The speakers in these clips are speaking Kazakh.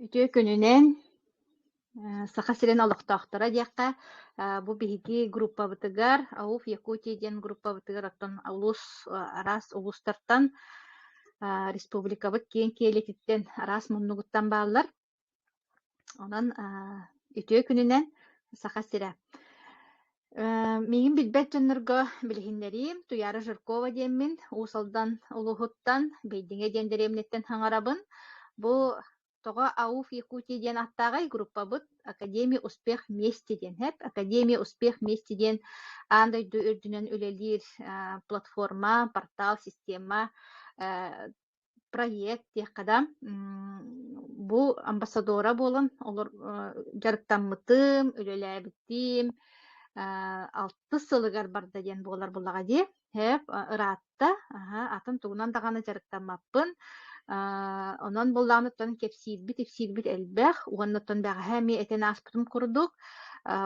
Ütü күнүнен саха сирен олохтоохтора диэхэ бу биһиги группа бытыгар Ауф Якутия диэн группа бытыгар оттон улус арас улустартан республикабыт киэн киэлититтен арас муннугуттан бааллар. Онон ütü күнүнен саха сире. Мигин билбэт дьоннорго билиһиннэрим Туяра Жиркова диэммин уусалдан улуһуттан бейдиҥэ диэндериэмнэттэн хаҥарабын. Бу тоҕо Ауф Якутия диэн аттаагай группабыт Академия Успех вместе диэн хэп. Академия Успех вместе диэн аандай үрдүнэн үлэлиир платформа, портал, система, проект диэххада бу амбассадора буолан олор жарыктаммытым, үлэлээбиттим, 6 сылыгар барда диэн буолар буллаҕа дии. Хэп ыраатта атын тугунан даҕаны жарыктаммаппын. Онон буллааныттан кепсиирбит элбэх, уонноттон бэҕэһэ этен ааспытым курдук.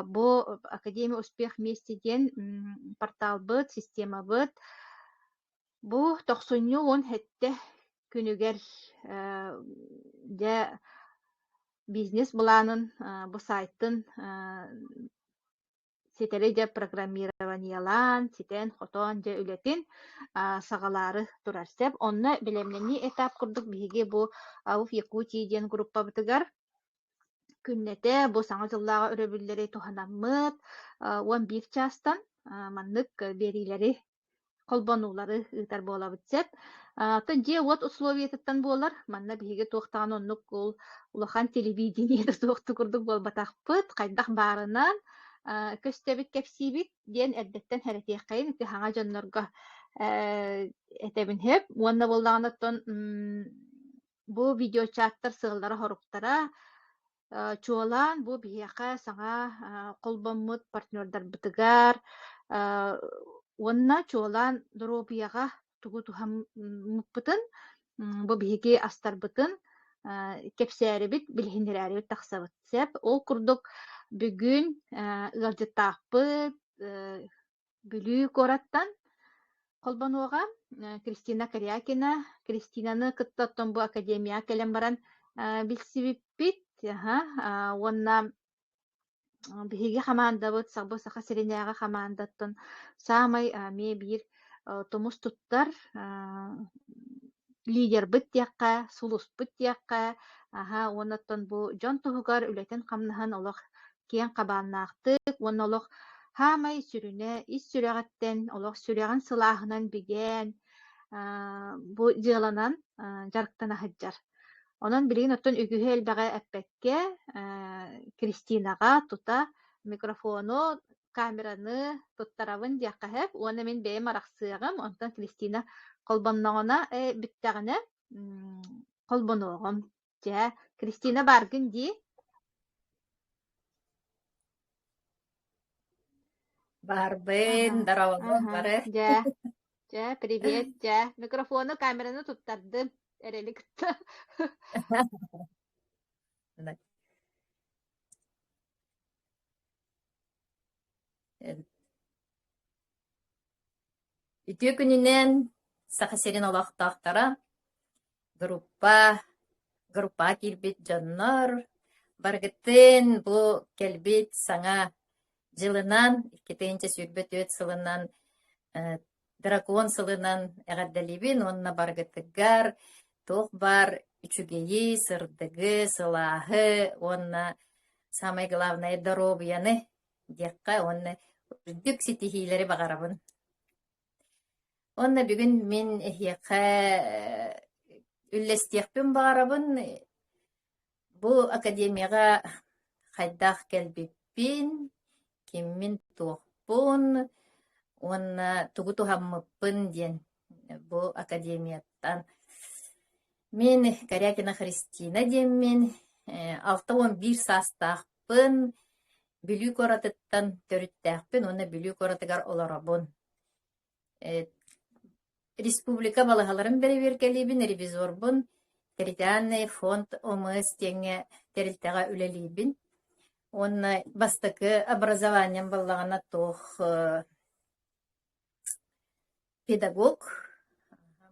Бу Академия Успех вместе диэн порталбыт, системабыт. Бу тохсунню уон хэтте күнүгэр дэ бизнес булаанын бу сайттын сетери дэ программированиялаан, ситен хотон дэ үлэтин саҕалаары турар сэп. Онна билемнени этап курдук биһиги бу Ауф Якутия диэн группа бытыгар күннэте бу саҥа жыллааҕа өрөбүллэри туханаммыт, уон биир чаастан маннык берилери холбонуулары ыытар буолабыт сэп. Тон дьиэ вот условиятыттан буолар, манна биһиги туохтаҕан оннук улахан телевидениеда туохту курдук буолбатахпыт, хайдах баарынан көстөбүт кэпсиибит диэн эрдэттэн хэрэтиэххэйин ити хаҥа дьоннорго этебин хэп. Уонна буоллаҕанаттон бу видеочаттар сыыллара хоруктара чуолаан бу биһиэхэ саҥа холбоммут партнердар бытыгар уонна чуолаан доробуяга тугу тухаммыппытын бу биһиги астарбытын кепсээрибит билиһиннэрээрибит тахсабыт сэп. Ол курдук бүгүн ыалдьыттаахпыт бүлүү кораттан холбонуоҕа Кристина Карякина. Кристинаны кыттаттон бу академия кэлэн баран билсибиппит. Уонна биһиги хамаандабыт саба саха сиринээҕэ хамаандаттан саамай мие биир томус туттар лидербыт диэххэ, сулуспыт диэххэ, уоннаттан бу дьон туһугар үлэтин хамнаһын олох киэн кабааннаахтык, уонна олох хаамай сүрүнэ ис сүрэҕэттэн олох сүрэҕин сылааһынан бигээн бу дьыаланан жарыктанаһыдьар. Онон билигин оттон үгүһү элбэҕэ эппэкке Кристинаға тута микрофону, камераны туттарабын диэххэ хэп. Уонна мин бэйэм арахсыаҕым, онтон Кристина холбонноҕуна бүттэҕинэ холбонуоҕум. Дьэ, Кристина баргын дии? Барбын, дарабын, бары. Дьэ, привет, дьэ. Микрофону, камераны туттардым. Эрели кытта. Ütü күнүнен саха сирин олохтоохтара группа кирбит дьоннор баргыттын бу келбит саҥа жылынан 2-нче сүрбөт өт сылынан дракон сылынан эҕэрдэлибин онна баргыттыгар туох бар үчүгейи, сырдыгы, сылааһы, онна самый главное доробуяны диэххэ онна үрдүк ситиһиилэри баҕарабын. Онна бүгүн мин эһиэххэ үллэстиэхпин баҕарабын. Бу академияга хайдах келбиппин, киммин туохпун, онна тугу тухаммыппын диэн бу академияттан. Мен Карякина Христина диэммин, 6-11 састаахпын, бүлүү коратыттан төрүттээхпин, онна бүлүү коратыгар олоробун. Республика балаһаларын бериберкелибин, ревизорбун, территориальный фонд ОМС теңе терилтэҕэ үлэлибин. Онна бастакы образованием баллаҕана туох педагог,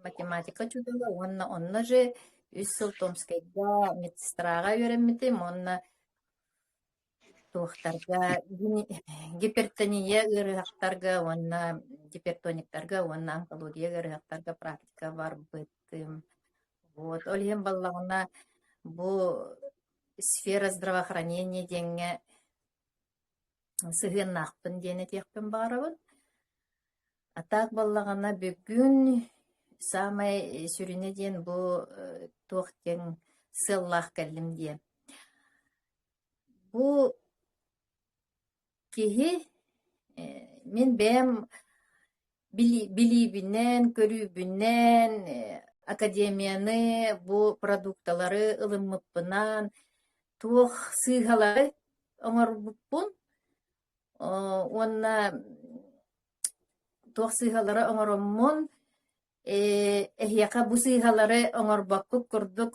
математика чудова, онна же сыл Томскайга медсестрага үйренметим, онна туохтарга гипертония ырыхтарга, онна гипертониктарга, онна онкология ырыхтарга практика бар быттым. Вот, олиһин баллагына бу сфера здравоохранения деңе сыгыннахпын диэне тиэхпин баарабын. Атаак баллагына бүгүн самай сүрүнэ диэн бу туох тең сыллаах кэллим диэн. Бу киһи мен бэм билибинен, көрүүбүнен академияны бу продукталары ылыммыппынан туох сыыһалары оҥорбуппун. Онна туох сыыһалары оҥороммун эһиэхэ бу сыыһалары оҥорбаккык курдук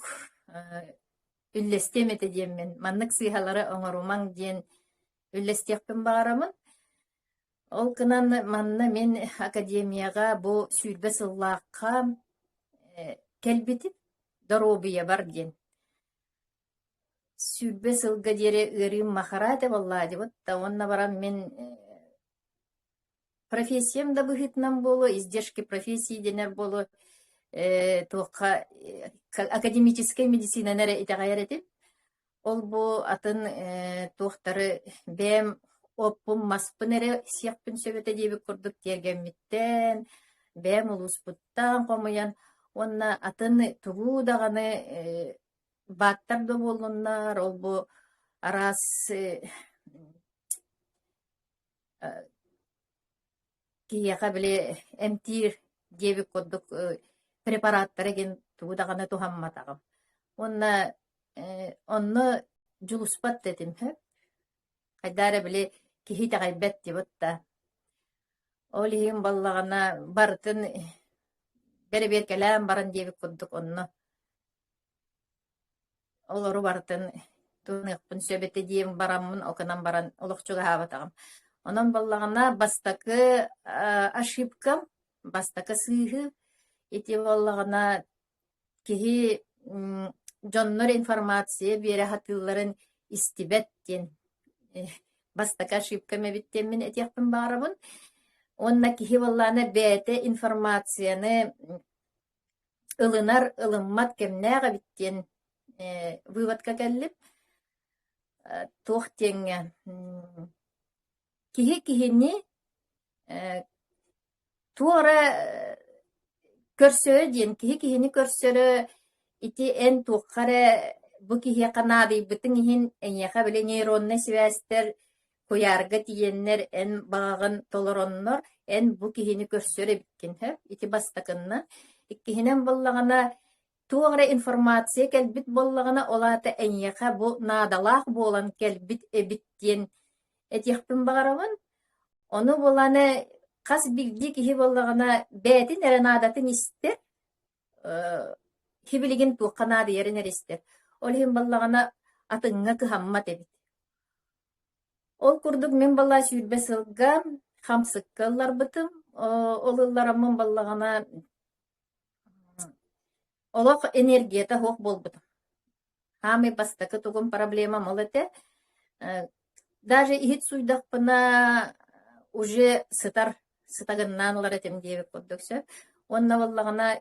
үллэстиэмэтэ диэммин. Маннык сыыһалары оҥорумаң диэн үллэстиэхпин баарамын. Ол кынан манна мен академияга бу сүүрбэ сыллаакка келбитип доробуя бар диэн. Сүүрбэ сылга диэри ырыым махарате боллаади. Вот онна барам мен профессиям да быһытынан болу, издержки профессии денер болу, туохха академическая медицина нере итагаярэтим. Ол бу атын туохтары бэм оппун маспын эре сиякпын сөбөтө диэбик курдук тиергенмиттен, бэм улуспуттан комуян, онна атын тугу даганы баттар да болуннар, ол бу арас кияка биле эмтир диэбик курдук препараттар эген тугу даганы тухамматагам. Онна онно жулуспат дедим, хайдара биле кихи тагайбет дибытта. Олиһин баллагана бартын бере келем баран диэбик курдук онно. Олору бартын туныхпын сөбөтө диэм бараммын, оканан баран олохчуга хаабатагам. Онон баллагана бастакы ошибкам, бастакы сыыһы ити баллагана кихи дьоннор информация биэре хатыылларын истибет диэн бастакы ошибкам эбиттен этиэхпин баарабын. Онна кихи баллана бээте информацияны ылынар ылыммат кемнээҕэ биттен выводка келлип туох теңҥэ киһи киһини туора көрсөрө диэн киһи киһини көрсөрө ити эн туоххаре бу киһиэ канаадыйбытын иһин эҥиэхэ биле нейронный связьтер куярга тиеннер эн баагын толороннор эн бу киһини көрсөрө биткин ити бастакынна иккиһинэн боллагана туора информация келбит боллагана олаата эҥиэхэ бу наадалаах буолан келбит эбиттиэн этиэхпин баарабын. Ону буланы хас билди киһи боллагана бээтин эренаадатын истер хибилигин туукканаады еринер истер. Олиһин баллагана атыҥҥа кыһаммат эбит. Ол курдук мен баллаа сүүрбэ сылга хамсыккалларбытым. Олыллараммын баллагана олох энергията хоох болбутум. Хами бастакы тугун проблема молете. Даже ихит суйдахпына уже сытагыннаанылар этим диэбик курдуксө. Онна баллагана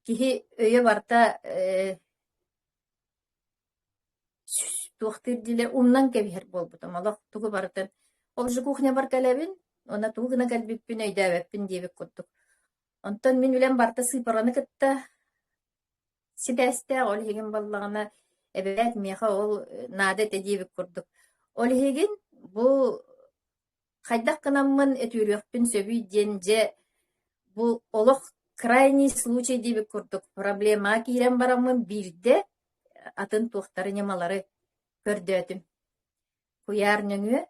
киһи өйө барта туохтыр диле умнан кебиһэр болбутум. Олох тугу бартын. Ол же кухня бар кэлэбин, онна тугуна кэлбиппин өйдөөбөппин диэбик курдук. Онтон мен үлэн барта сыйпараны кытта сидэстэ олиһигин баллагана эбэт меха ол наада тэдиэбик курдук. Олиһигин бу хайдах кынаммын этүүрүөхпүн сөбүй диэн же бу олох крайний случай диэбик курдук. Проблема киирэн бараммын бирде атын туохтары нямалары көрдөөтүм. Куяр нөҥүө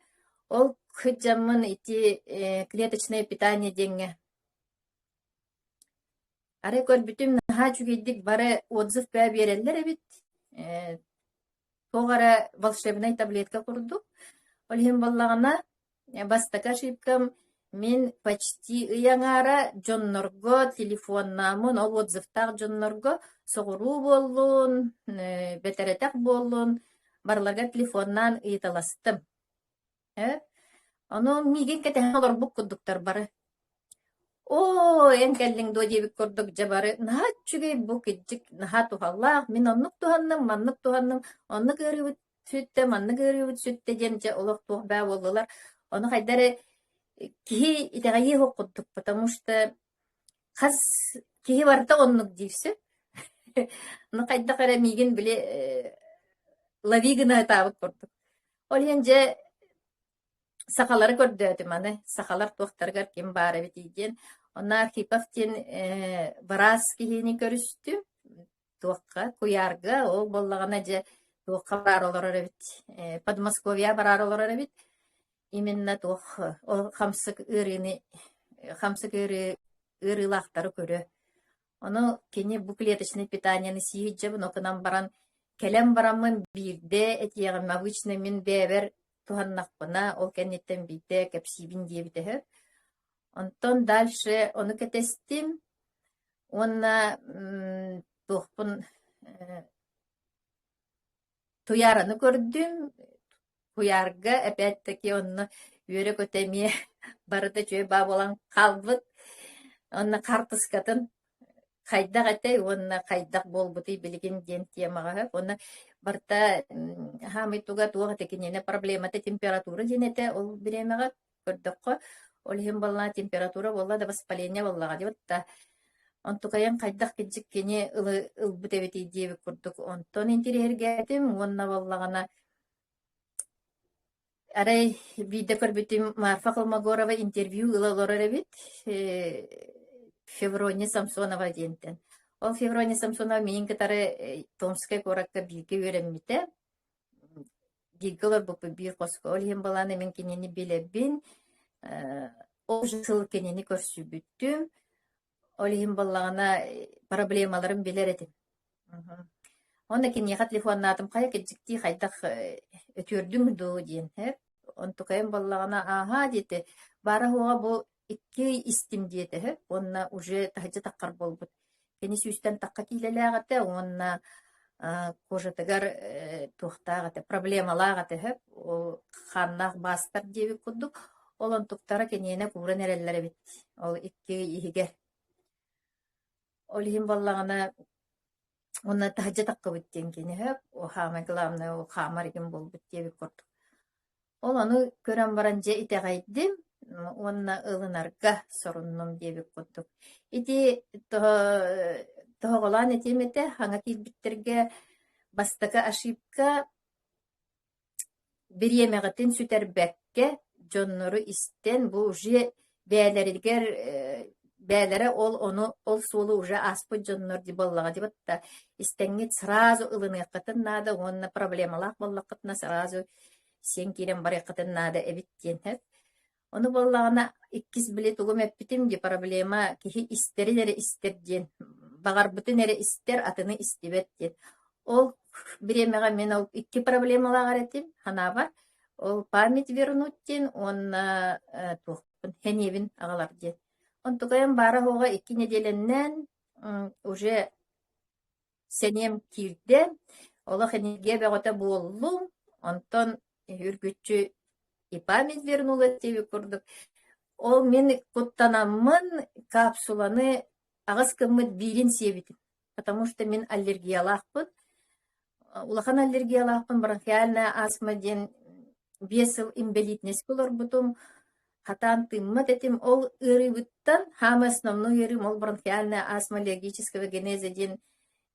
ол кыджаммын ити клеточное питание диэҥҥэ. Ары көрбүтүм наһаа чүгейдик бары отзыв бää биэрэллэр эбит. Тоҕара волшебный таблетка курдук. Олиһин баллагана бастака ошибкам мен почти ыяҥаара дьоннорго телефоннаамын ол отзывтаах дьоннорго соғыруу боллун, бетеретек боллун, барларга телефоннан ыйталастым. Ону миген кетен олар бук курдуктар бары. О, энкеллиң до дебик көрдүк жабары. Наха чүгей бу киджик наха тухаллах. Мен оннук туханным, маннык туханным. Оннук өрүбүт сүтте, маннык өрүбүт сүтте денче олох тух баа болдулар. Оны хайдары кихи итегаи хоккудук, потому что хас кихи барта оннук дивсе. Ну кайда кара миген биле лавигына табыт көрдүк. Ол енже сакалары көрдөтүм аны. Сакалар туактаргар ким бары бит ийген. Онна Архиповтен барас кихини көрүстү. Туакка, куярга, ол боллагана же туакка барар олар бит. Подмосковья барар олар бит. Именно тух ол хамсык ырыны, хамсык ырылактары көрө. Ону кене буклеточный питаниені сиит жабы, но кынан баран келем барамын бирде, этиягым обычно мен бэбер туханнакпына, ол кенеттен бийде, кепсибин диебитехер. Онтон дальше оны кетестим, онна тухпун туяраны көрдүм, туярга, опять-таки, онна үйөрө көтемие барыда чөй ба болан калбыт, онна картыскатын, хайдак этэй, онна хайдак болбуты билген ден темага, онна барта хамитуга туга текинене проблемата температура денете, ол биремега көрдөккө, ол хем болна температура болла да воспаление боллага дебатта. Онтукаян хайдак киджик кене ылбутебети диеби курдук. Онтон интерьергетим, онна боллагана арай биде көрбүтүм Марфа Холмогорова интервью ылалора бит. Феврония Самсонова дентен. Ол Феврония Самсонова менин катары Томская коракка билге өреммите. Билгелер бупы бир коско. Ол хем баланы мен кенени билебин. Ол жыл кенени көрсүбүттүм. Ол хем баллагана проблемаларын билер этим. Онда кенеха телефоннатым кая кеджикти хайдак өтөрдүм ду ден. Онтукайым баллагана аха дете. Бара хуга бу икки истим диете, онна уже тахача таккар болбут. Кени сүйстен такка килелаагате, онна кожатыгар тухтаагате, проблемалаагате, ханнах бастар деби кудук, олон туктара кенене куран эреллери бит. Ол икки ихигер. Ол хим баллагана онна тахача такка биттен кени, о хама главное, о хамаригин болбут деби курдук. Ол аны көрөн баран же итегайдим, онна ылынарга сорунном дебик курдук. Ити тоголан этемете хаңа килбиттерге бастака ошибка биремегатын сүтербекке жоннору истен бу уже бээлери ол сулу уже аспы жоннор ди боллага дибатта истеңит сразу ылыныаккатын нада онна проблемалак боллаккытна сразу сен кирен бараккатын нада эбиттен хеп. Onu bolлагана иккис билет угум эппитим ди проблема кихи истерилери истерден. Багарбытын эре истер атыны истебет ден. Ол биремега мен ол икки проблемалар этим ханава. Ол память вернуть ден, он тухпын хеневин агалар ден. Он тугаем бара хога 2 неделеннен уже сенем кирде. Ола хенеге бегота боллум. Онтон үргүччү и память вернула тебе курдук. Ол мен куттанамын капсуланы агас кыммыт бирин себитим. Потому что мен аллергиялахпын. Улахан аллергиялахпын, бронхиальная астма ден весел имбелитность булар бутум. Хатан тыммат этим ол ырыбыттан, хама основной ырым ол бронхиальная астма аллергического генеза ден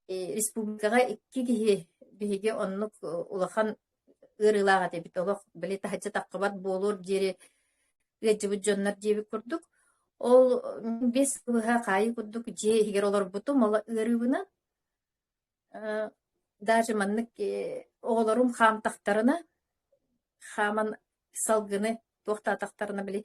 республикага 2 кихи биге оннук улахан ырылага дебит олох биле тахача таккабат болор жери гежибит жоннор деби курдук. Ол 5 кыга кайы курдук же эгер олор бутум ола ырыбына даже маннык оголорум хам тактарына хаман салгыны тохта тактарына биле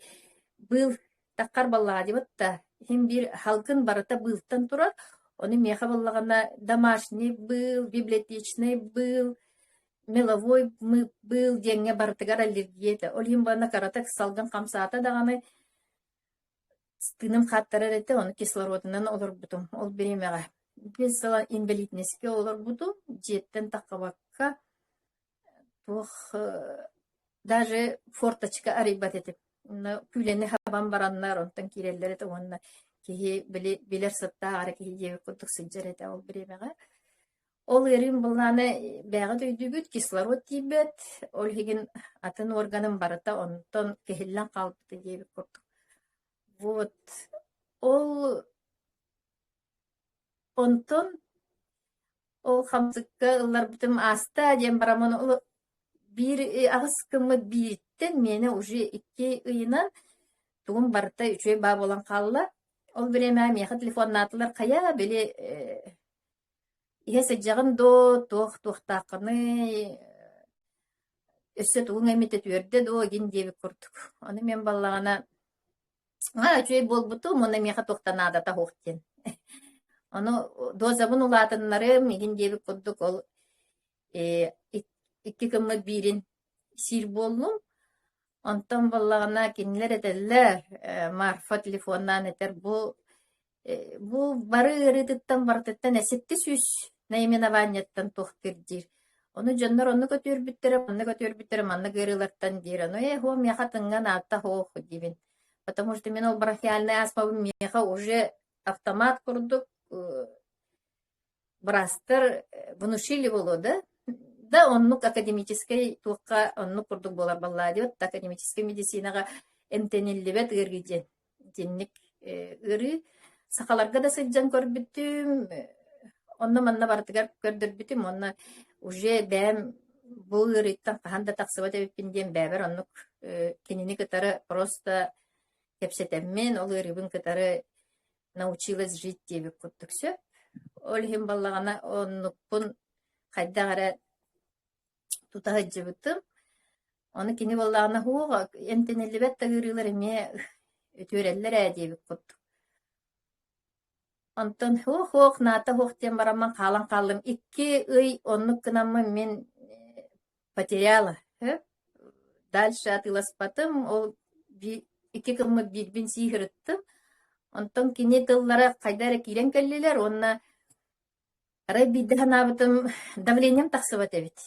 был таккар баллага дебитта хим бир халкын барата былтан турар. Оны меха баллагана домашний был, библиотечный был, меловой был, деньги бартыгар аллергия. Олим бана каратак салган камсаата даганы тыным хаттары рете, оны кислородынан олар бутум, ол беремега. Без сала инвалиднеске олар буду, жеттен таққабаққа, тух даже форточка арибат етіп. Күлені хабан бараннар, онтан киреллер еті, онна кеге білер сытта ары кеге ебі күрдік сыджар еті ол біремеға. Ол ерін бұланы бәғі дөйдігіт, кислород тейбет, ол хеген атын органын барыта, онтан кехеллен қалбыты ебі күрдік. Вот. Ол онтон ол хамсыкка ыллар бутым аста дем барамон ол бир агыс кымы биттен мені уже 2 ыйынан тугун барта үчөй ба болан қалла. Ол биреме меха телефон атылар кая беле иһесе жагын до тохтакыны өссө тугун эмите түрдө до ген деп көрдүк. Аны мен баллагана үчөй болбуту мона меха тохтанада та хоктен. Аны дозабын улатыннары меген деп көрдүк. Ол 2 кымы бирин сир болдум. Онтон баллагана кинилер этеллер марфа телефоннан этер бу бары ырытыттан бартыттан эсетти сүз наименованияттан тохтырдир. Оны жоннор оны көтөрбүттерем, манны гырылаттан дир. Аны хо меха тынган атта хо дибин. Потому что мен ол брахиальный астмабы меха уже автомат курдук. Брастер внушили было, да? Да, он академической тука, он курдук болар балладиот, академической медицинага энтенеллебет ыргиже. Денник ыры сакаларга да сыджан көрбүтүм. Онна манна бартыгар көрдөрбүтүм, онна уже бэм бу ырыттан каханда таксыбат эбиппинден бэбер, оннук кенини кытары просто кепсетеммен, ол ырыбын кытары научилась жить тебе куттуксө. Олхим баллагана оннукпун хайдагара тутагы жыбытым. Оны кини баллагана хуга энтенелебет тагырылар эме өтөреллер әдеби куттук. Онтон хук ната хуктен бараман калан калдым. 2 ый оннук кынамы мен потеряла. Дальше атыласпатым, ол 2 кымы бирбин сихирыттым. Онтон кини тыллара кайдара кирен келлилер, онна арай биддаханабытым давлением тахсыбат эбит.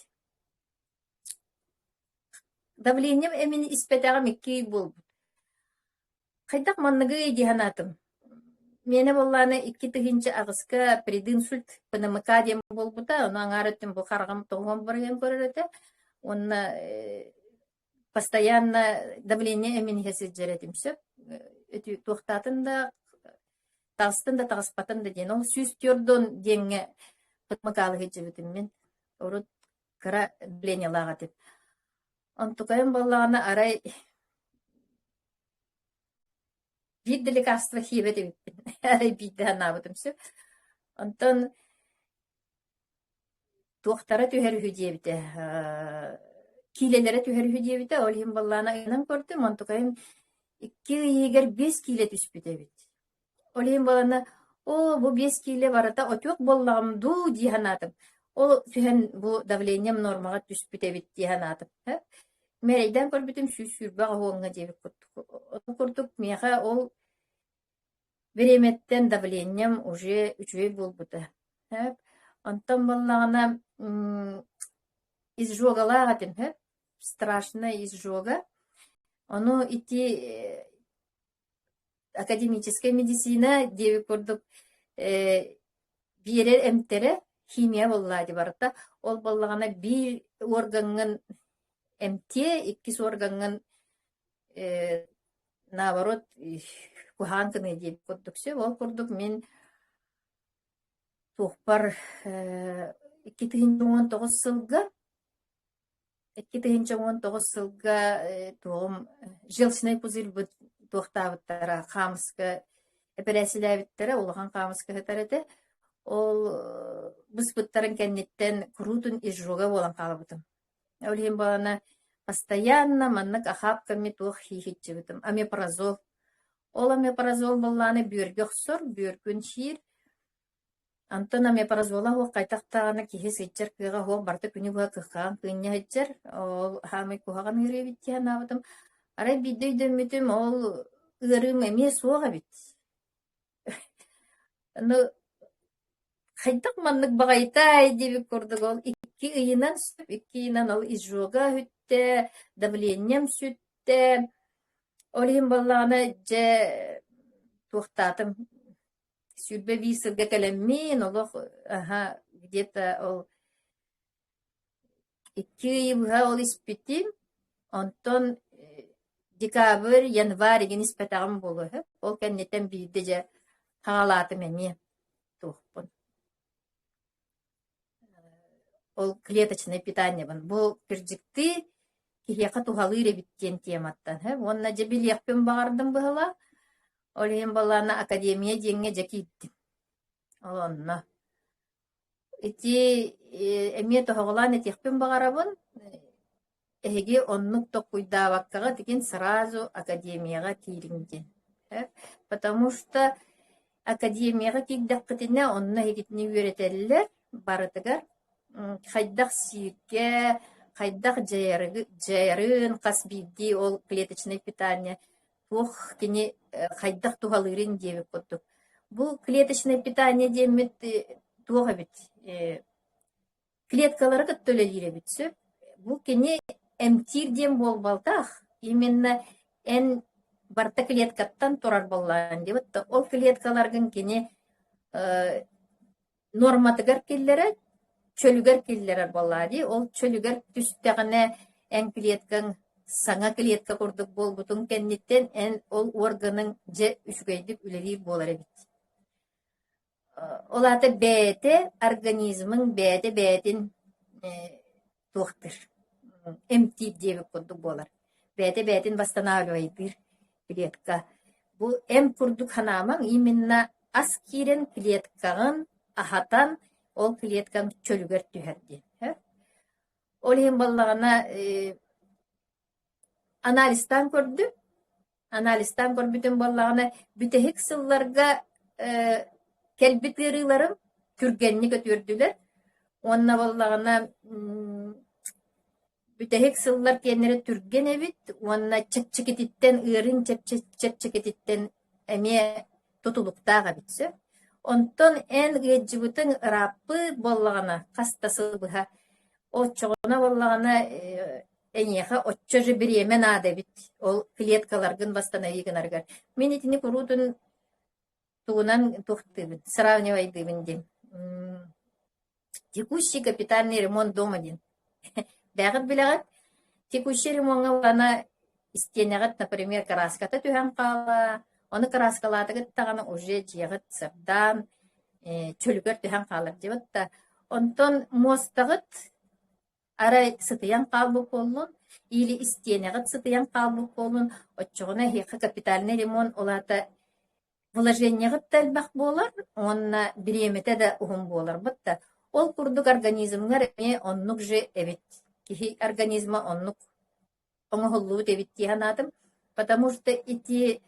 Давлением эмини испетагам 2 болбут. Кайдак манныгы диханатым. Мене болланы 2 тыгынчы агыска прединсульт ПНМК дем болбута, оны аңарыттым бу каргам тоңгон барген көрөрөтө. Онна постоянно давление эмини хесиджеретимсө. Өтү тохтатын да тастын да тагаспатын да ден. Ол сүз төрдөн денге ПНМК-лы хеджебитим мен. Орут кара давление лагатып. Онтукайым боллагана арай бир лекарство хибет эбиппин. Арай бидде анабытымсө. Онтон тохтара түһөр хүдебите. Килелере түһөр хүдебите. Олхим боллана ынам көрдүм. Онтукайым 2 егер 5 киле түспүтө бит. Олхим боллана бу 5 киле барата отёк боллагым ду диханатым. Ол түһен бу давлением нормага түспүтө бит диханатым. Мерейден көрбүтүм сүрбага хоңга деп курдук. Меха ол береметтен давлением уже 3 болбута. Онтон боллагана изжогалагатым, страшно изжога. Оно идти академическая медицина деп курдук. Бире эмтере химия боллади барта. Ол боллагана бир органын МТ, 2 органын наоборот куханканы деп курдуксө. Ол курдук мен тухпар 2019 сылга 2019 сылга туғым желчный пузырь бұд тухтабыттара камыска операциялабыттара улахан камыска хетарете. Ол быспыттарын кеннеттен крутун изжога болан калабытым. Олхим балана постоянно маннык ахапками тух хихитчебитим. Амепразол. Ол амепразол болланы бүйөргөксөр, бүйөркүн шир. Антон амепразола хо кайтактаганы кихи сетчер кыга хо барты күнү буга кыхан кыня хетчер. Ол хамы кухаган иребитти ханабытым. Арай биддей дөмүтүм ол ырым эме суога бит. Ну хайдак маннык багайтай диби курдук ол икки ыйынан сөп, икки ыйынан ол изжога хүтте, давлением сүтте. Олин балланы же туохтатым сүрбе бисырга кэлэммин олох где-то ол икки ыйыбыга ол испитим, онтон декабрь, январь ген испетагым болу. Ол кэннетен бийде же хагалатым эми туохпун. Ол клеточное питание бун. Бу кирдикти кихияка тухалыыр эбиттен тематтан. Онна же билиэкпин багардым быһыла. Олиһин баллаана академия диэҥҥэ дьэ кииттим. Олонно. Ити эмиэ тоһоҕулаан этиэхпин багарабын, эһиги оннук токкуйдаабаккаҕа тигин сразу академияға киириҥдин. Потому что академияға киирдэххитинэ онно эһигитини үөретэллэр барытыгар хайдах сииргэ, хайдах жайарын хас бидди ол клеточное питание туох кини хайдах тухалырын диэбит курдук. Бу клеточное питание диэмит туох эбит клеткалары көттөлөлүр эбит сөп. Бу кини эмтир диэм болбалтах именно эн барта клеткаттан турар боллаан диэбит. Ол клеткаларгын кини норматыгар киллере чөлүгер киллерер боллади. Ол чөлүгер түстэгэнэ эн клеткаң саңа клетка курдук болбутун кенниттен эн ол органың же үчүгейдик үлелир болар эбит. Олата бээте организмың бээтин туохтыр. Эмтип диэбит курдук болар. Бээтин восстанавливайдыр клетка. Бу эм курдук ханаамаң именно ас кирен клеткаҕын ахатан ол клеткаң чөлүгер түһэрди. Олиһин баллаҕына анализтан көрдү. Анализтан көрбүтүн баллаҕына бүтэһик сылларга келбит ырыыларым күргенни көтүөрдүлэр. Онна баллаҕына бүтэһик сыллар киэннери түрген эбит. Онна чэпчекетиттен ыарын чэпчекетиттен эмиэ тутулуктаага битсэ. Онтон эн гыджыбытың ыраппы боллаҕына хастасы быһа оччоҕуна боллаҕына эниэхэ оччо же бириэмен аада бит. Ол клеткаларгын восстановигынаргар. Мен итини курутун тугунан тухтыбын, сравнивайдыбын дем. Текущий капитальный ремонт дома ден. Бәғыт биләғат, текущий ремонтға бана истенәғат, например, краската түһән қала, оны краскалатыгыт тағаны уже жиғыт сырдан, чөлгөр түһән қалар дебатта. Онтон мостағыт арай сытыян қалбы қолын, или истенәғат сытыян қалбы қолын, отчоғына хеқы капитальный ремонт олата вложениягы тәлбәк болар, онна биремете да ухум болар. Бытта ол курдук организмгар эме оннук же эбит. Кихи организма оннук оңохоллуут эбит тиһанатым. Потому что ити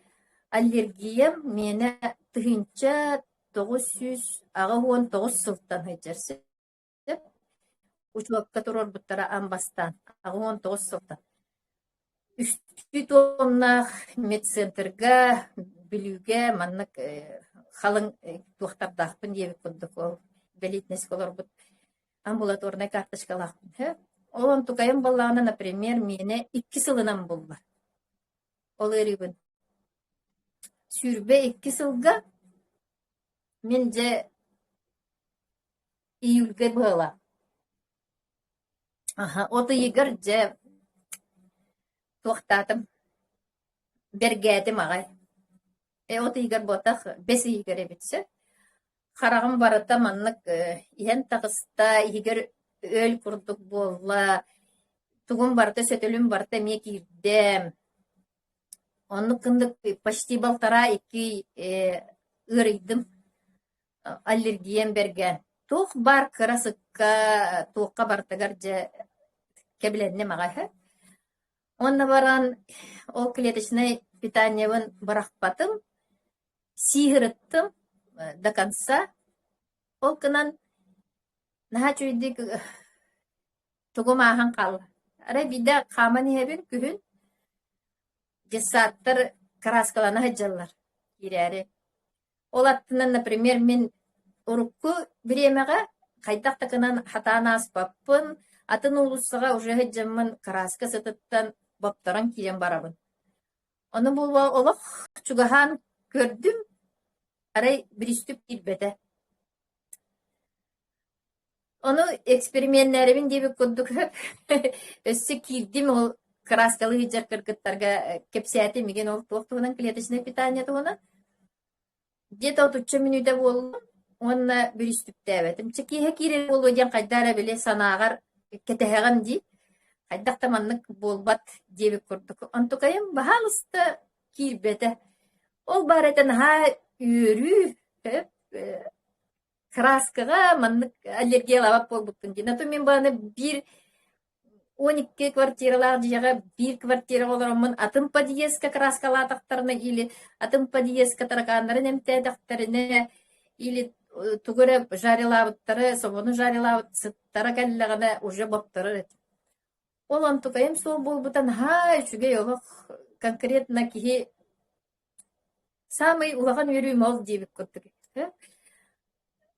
аллергия мене тыгынча 909 сылтан хыджарсы. Учуакка турор буттара амбастан 9 сылтан. Үстү тоннах медцентрга билүүгэ маннык халың туохтардахпын диэбит курдук ол белитнес колор бут амбулаторный карточкалахпын. Олон тукайым баллаана, например, мене 2 сылынан болла. Ол эрибин. Сүрбе 2 сылга мен же июльге была. Оты егер же туохтатым. Бергәтим агай. Оты егер ботах 5 егер эбитсе. Харағым барыта маннык иһэн тағыста егер өл курдук болла. Тугун барыта сөтөлүм барыта ме кирдем. Онны кындык почти 1,5 ырыйдым. Аллергиям берген. Тух бар кырасыкка туққа бартыгар же кебленнем агай. Онна баран ол клеточный питаниебын барахпатым. Сиғырыттым до конца. Ол кынан наха чуйдик тугумахан кал. Ара бида камани хебин күхүн жесаттар краскалана хаджаллар. Кирәре. Ол аттынан, например, мен урукку биремеге хайдах такынан хатанас паппын атын улуссага уже хеджаммын краска сытыттан баптаран кирен барабын. Оны булва олох чугахан көрдүм, арай биристүп кирбете. Onu eksperimentlerin diye bir kurduk. Össü kirdim o kraskalı hıcak kırkıtlarga kepsiyati migen ol tuğtuğunun клеточное питание туğuna. Где-то 30 минута oldu. Onunla bir üstüpte evetim. Çekiye kirir oldu diyen kaydara bile sanağar keteheğen di. Kaydak tamanlık bolbat diye bir kurduk. Antukayım bahalısta kirbete. Ol bareten ha yürü hep краскаға маннык аллергиялап болбуттун ди. Нато мен баны бир 12 квартиралар жаga bir квартира олоромун атын подъездка краскалатактарына или атын подъездка таракандарын эмтедактарына или тугура жарилабыттары, собону жарилабыт сыттара каллагана уже боптары. Ол антукайым сол болбутан ха үчүгө олох конкретно кихи самый улаган үрүм ол дебик көттүк.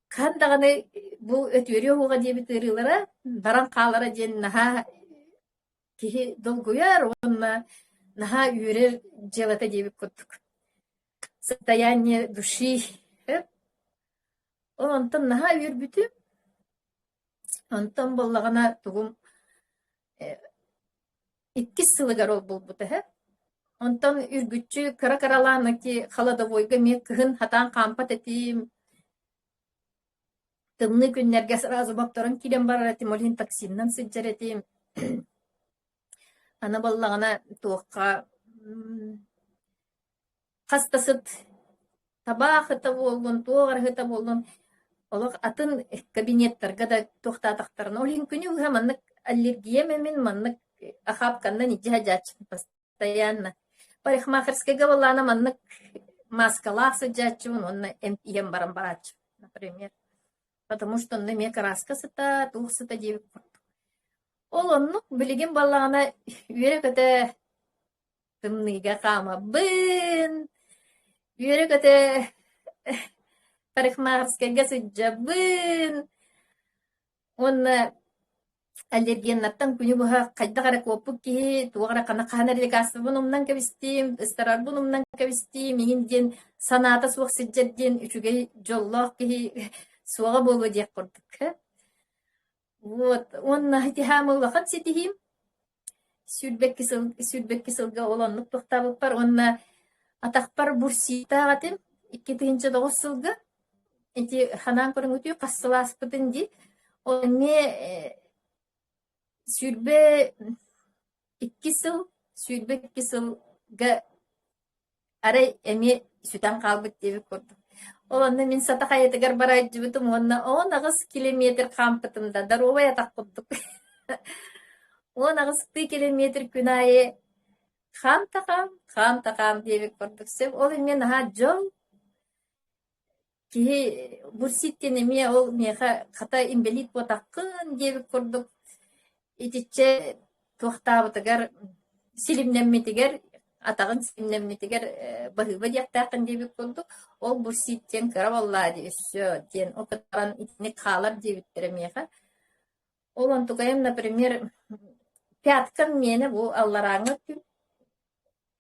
Кандаганы бу өтүрү хуга дебит ырылара баран калара ден наха кихи долгуяр онна наха үрер желата дебит көттүк. Состояние души. Онтон наха үрбүтү. Онтон боллагана тугум 2 сылыгар ол болбута. Онтон үргүччү кара-караланы ки холодовойга мен кыгын хатан кампат этим. Тымны күннерге сразу баптарын килен барар этим, олин токсиннан сыджар этим. Аны боллагана туокка кастасыт табахыта болгон, туогарыта болгон. Олог атын кабинеттерге да тохтатактарын. Олин күнү маннык аллергия мен маннык ахапкандан ижажач постоянно. Парикмахерская боллана маннык маскалах сыджачун, онна ем баран барач, например. Потому что он не краска сыта, тух сыта девик. Ол оннук билигин баллагана үйрек өте тымныйга кама бын, үйрек өте парикмахерскайга сыджа бын. Онна аллергеннаттан күнү буха кайда кара копук ки тугара кана канарли касы бунумнан кебистим, старар бунумнан кебистим, мигин ден саната суак сыджа ден үчүгей жоллох ки суага болу дек курдук. Вот, он тихамыл вакыт сетихим. Сүрбек кисылга олоннук токтабып бар. Онна атакпар бурсита гатым 2009 сылга. Эти ханан көрүнгүтү кассыласпытын ди. Онне сүрбе 2 сыл, сүрбек кисылга арай эми сүтан калбыт деп көрдүм. Онна мен сатахаятыгар барайт жибитим, онна 19 километр кампытымда даровая таккудук. 19 километр күнайы хам такам деп көрдүксем, ол мен ха жол ки бурситтен эме ол меха ката имбелит ботаккын деп көрдүк. Итиче тохтабытыгар силимнемметигер атагын силимнемметигер бахыба дияктакын деп көрдүк. Ол бурситтен карабаллади өссө ден окутан итини калар дебиттер меха. Ол антугайым, например, пяткан мені бу аллараңы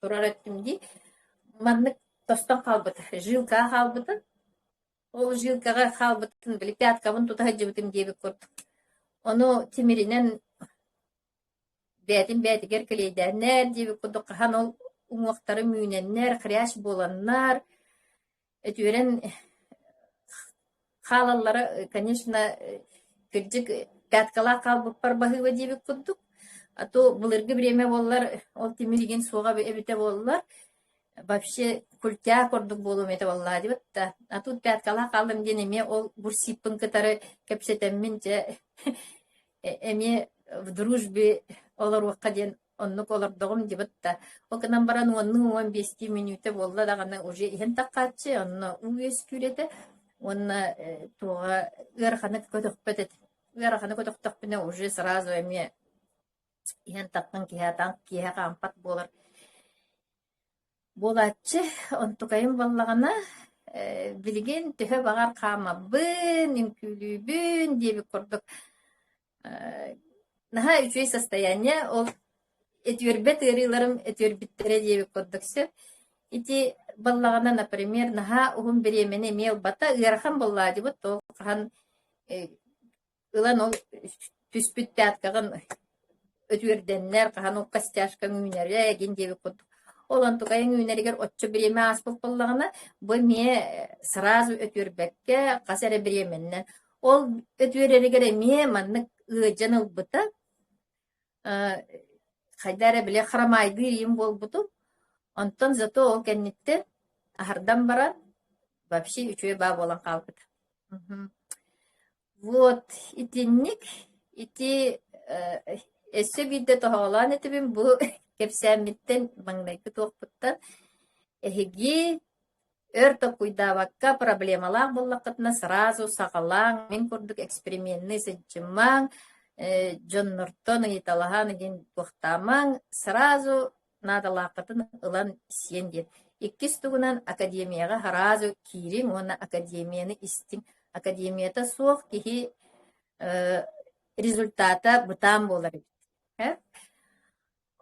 турар өттүм ди. Маннык тостон калбыты, жилка калбыты. Ол жилкага калбытын били пяткабын тута жибитим деп көрдүк. Ону тимиринен бәтигер келейденер деп көрдүк. Хан ол уңуактары мүйненнер, кыряш боланнар. Өтүрен халаллары, конечно, кыржык пяткала калбып бар бахыба деп көрдүк. А то былыргы время боллар, ол тимириген суга эбите боллар. Вообще культя кордук болум эте болла деп атта. А тут пяткала калдым денеме ол бурсиппын кытары кепсетеммин же эме в дружбе олар уакка ден оннук олордогум деп атта. Окунан баран 10-15 минуте болла дагана уже ихен таккачы, онно уес күрете, онна туга ырханы көтөкпөтет. Ырханы көтөктөкпүнө уже сразу эме ихен таккан киһа кампат болар. Болачы, онтукайым баллагана билген төһө багар камабын, имкүлүбүн диэби курдук. Наха үчүй состояние ол этүербет ырыларым этүербиттере диэби курдук сөп. Ити баллагана, например, наха ухум беремене мел бата ыарахан болла дибут, ол кахан ылан ол түспүт пяткаган өтүерденнер, кахан ол костяшка мүнере ген диэби курдук. Олон тукайын үнеригер отчо биреме аспыл боллагана, бу ме сразу өтүербекке касаре биременнен. Ол өтүереригер ме маннык ыжан ылбыта, хайдара биле харамайды рим болбуту. Онтон зато ол кеннитте ахардан баран вообще үчүе ба болан калбыт. Вот, итинник, ити эссе бидде тохолан этибин бу кепсәмиттен маңнайкы тоқпыттан эхиги өртө куйдабакка проблемалаң боллакытына сразу сагалаң мен курдук экспериментны сыджымаң жоннортон италахан ген тохтамаң сразу надалакытын ылан сен ден. Иккис тугунан академияга харазу кирим, оны академияны истин. Академията суох кихи результата бытам болар.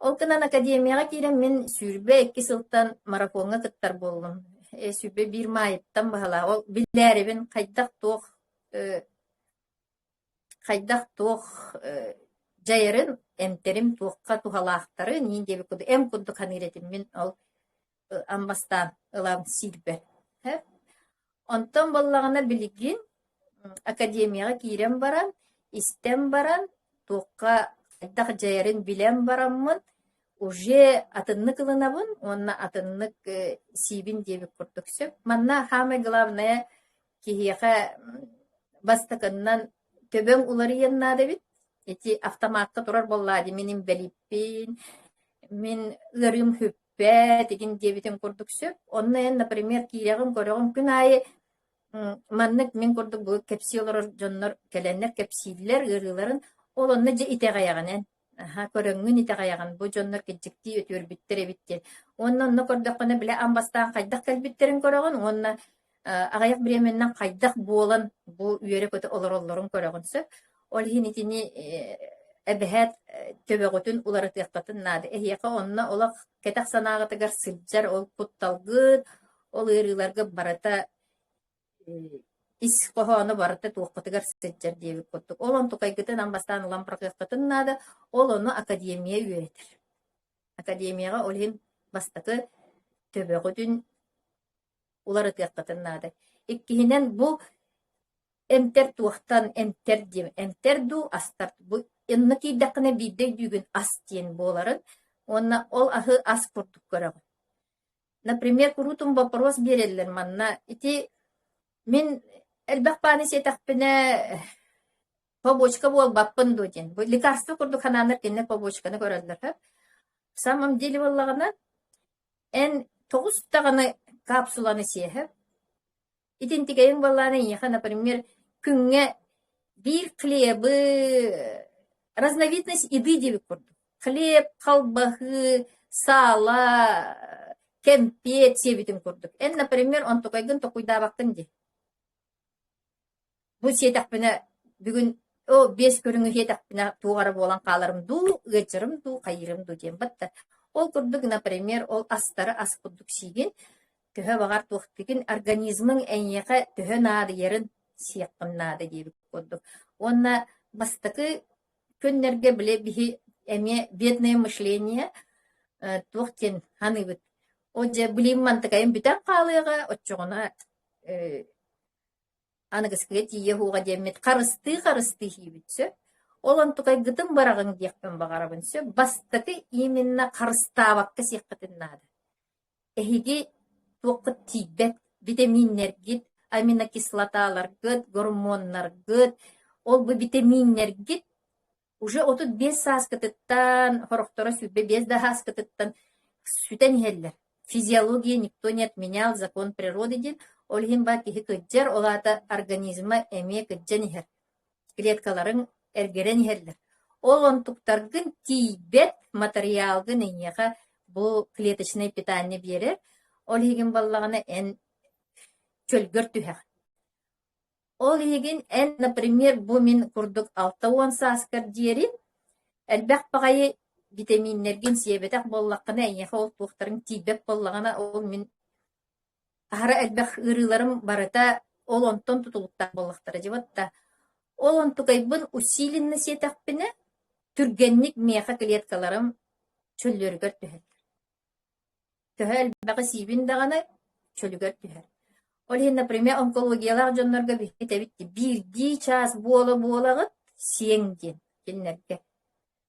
Олкынан академияга кирем мен сүрбе 2 сылтан марафонга кыттар болдум. Сүрбе 1 майыттан бахала. Ол билерибин кайдак тох жайырын эмтерим туокка тухалаактары нин деби куду эм куду каныретим мен ол амбастан ылам сирбе. Онтон боллагана билигин академияга кирем баран, истем баран, туокка кайдак жайырын билем бараммын, уже атыннык ылынабын, онна атыннык сибин деби курдук сөп. Манна самое главное кихияка бастакыннан төбөң улары яннады бит. Эти автоматка турар боллади, менин белиппин, мен ырым хүппе, деген дебитин курдук сөп. Онна, например, кирегім көрөгім күн айы маннык мен курдук бу кепсиолор жоннор келеннер кепсилер ырыларын ол онна же итегаяган көрөңүн итегаяган бу жоннор кеджикти өтүөрбүттер эбиттер. Онна көрдөккөне биле амбастан кайдак келбиттерин көрөгөн, онна агаяк биременнен кайдак болан бу үйөрө көтө олороллорун көрөгөн сөп. Ол хинитини эбэхет төбөгөтүн улары тыяктатын нады. Эхияка онна олак кетак санаагатыгар сылжар ол кутталгыт, ол ырыларга барата ис кохону барата туоккотыгар сылжар деби куттук. Ол он тукайгытын амбастан улам прокыктатын нады, ол ону академия үйретер. Академияга ол хин бастакы төбөгөтүн улары тыяктатын нады. Иккихинен бу эмтер туохтан эмтер дем. Эмтер ду астар. Бу энники дакына бидек дүгүн астен боларын. Онна ол ахы ас курдук көрөгөн. Например, курутум вопрос берелер манна. Ити мен элбакпаны сетакпыне побочка бол баппын доден. Бу лекарство курдук хананыр кенне побочканы көрөлдөр. В самом деле боллагана эн 9 таганы капсуланы сехеп. Итинтигейин болланы яха, например, күнгө бир хлебы, разновидность еды деби курдук. Хлеб, колбахы, сала, кемпет себитин курдук. Эн, например, он токайгын токуйдабактын де. Бу сетакпына бүгүн 5 көрүңү сетакпына тугары болан каларым ду, гычырым ду, кайырым ду дем батта. Ол курдук, например, ол астары ас курдук сиген, төһө багар туохтыгин организмың эйеха төһө наады ерин сияккын наады дейбик курдук. Онна бастакы көннерге биле бихи эме бедное мышление туохтен ханыбыт. Оже билим мантыкайын бүтән калыга отчогона аныгыскыга тие хуга демет карысты хибитсе. Олон тукай гытын барагын диякпен багарабынсы. Бастакы именно карыстабакка сияккатын наады. Эхиги туоккыт тибет, витаминнер гит, аминокислоталар гит, гормоннар гит, ол бу витаминнер гит, уже отут 5 сааскытыттан, хорохтора сүбе 5 дахаскытыттан сүтен хеллер. Физиология никто не отменял, закон природы ден, ол химба кихи кыджар, олата организма эме кыджанихер. Клеткаларын эргерен хеллер. Ол онтуктаргын тибет материалгын эйеха бу клеточное питание берер. Олиген баллагана эн чөлгөр түһэх. Ол еген например, бу мин курдук 6 сааскар диери, элбэх багайы витаминнерген сиебетек боллаккана эйеха ол туохтарын тибек боллагана ол мин ара элбэх ырыларым барата ол онтон тутулуктар боллактара жибатта. Ол онтукайбын усиленно сетакпине түргенник меха клеткаларым чөллөргөр түһөр. Төһөл бага сибин дагана чөлгөр түһөр. Ол например, онкологиялар жоннорго битебитти бирди час болагыт сеңден келнерге.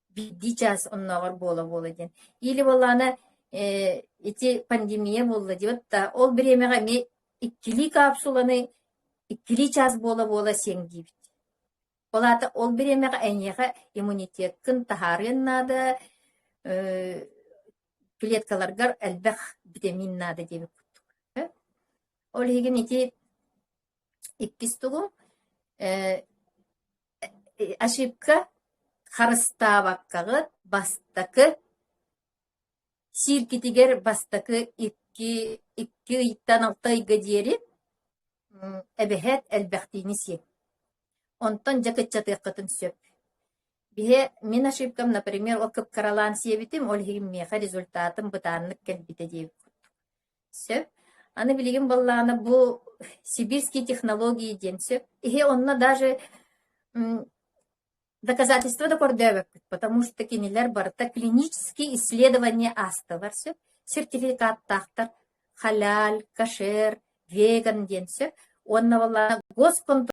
Бирди час онногор бола ден. Или боллана эти пандемия болла дибатта ол биремега ме 2 капсуланы 2 час бола сеңдибит. Олата ол биремега энега иммунитеттин тахарын нада клеткаларгар элбэх витамин нада дебит. Ол еген ити иккистугу ошибка харыстабаккагы бастакы сиркитигер бастакы 2 ыйттан 6 айга диери эбехет элбехтини сеп. Онтон жакытчатыккытын сөп. Бихе мен ошибкам, например, о кып каралан себитим, ол еген меха результатым бытаннык келбите дейбит. Сөп. Аны билигин болланы бу сибирские технологии денсеп. И онна даже доказательства да кордебек, потому что кинилер барта клинические исследования астылар сөп. Сертификат тахтар халал, кашер, веган денсеп. Онна болланы госконтроль